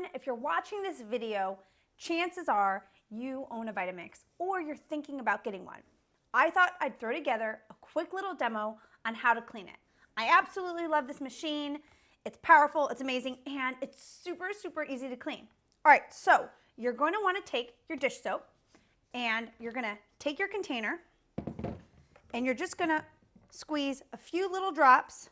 everyone. If you're watching this video, chances are you own a Vitamix or you're thinking about getting one. I thought I'd throw together a quick little demo on how to clean it. I absolutely love this machine. It's powerful, it's amazing, and it's super easy to clean. All right, so you're going to want to take your dish soap and you're going to take your container and you're just going to squeeze a few little drops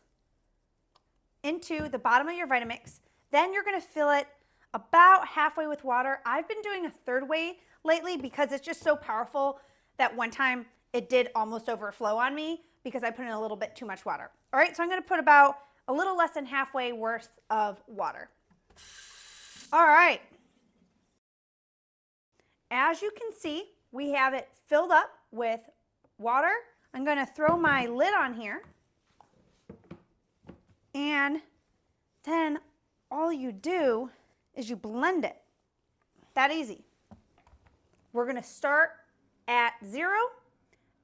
into the bottom of your Vitamix. Then you're going to fill it about halfway with water. I've been doing a third way lately because it's just so powerful that one time it did almost overflow on me because I put in a little bit too much water. All right, so I'm going to put about a little less than halfway worth of water. All right. As you can see, we have it filled up with water. I'm going to throw my lid on here. And then all you do is you blend it. That easy. We're going to start at 0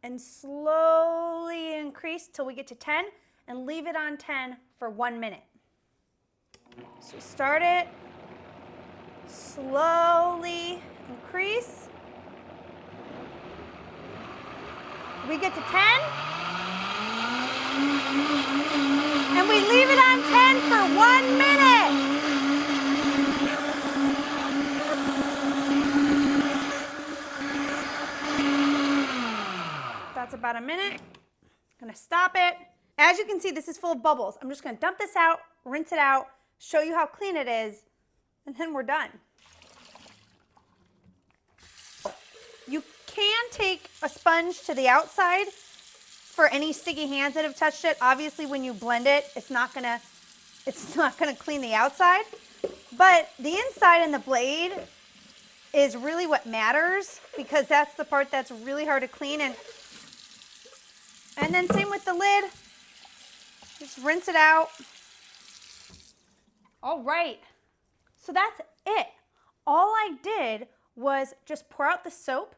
and slowly increase till we get to 10 and leave it on 10 for 1 minute. So start it, slowly increase. We get to 10 and we leave it on 10 for 1 minute. That's about a minute. I'm going to stop it. As you can see, this is full of bubbles. I'm just going to dump this out, rinse it out, show you how clean it is, and then we're done. You can take a sponge to the outside for any sticky hands that have touched it. Obviously, when you blend it, it's not gonna clean the outside, but the inside and the blade is really what matters because that's the part that's really hard to clean. And then same with the lid. Just rinse it out. All right, so that's it. All I did was just pour out the soap.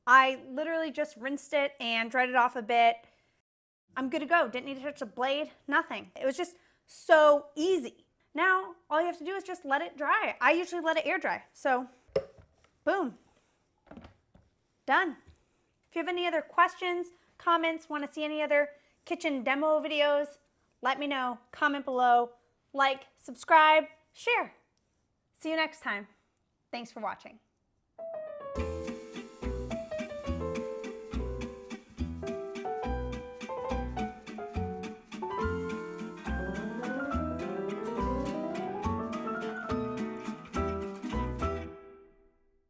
I literally just rinsed it and dried it off a bit. I'm good to go. Didn't need to touch a blade, nothing. It was just so easy. Now, all you have to do is just let it dry. I usually let it air dry. So, boom, done. If you have any other questions, comments, want to see any other kitchen demo videos, let me know. Comment below, like, subscribe, share. See you next time. Thanks for watching.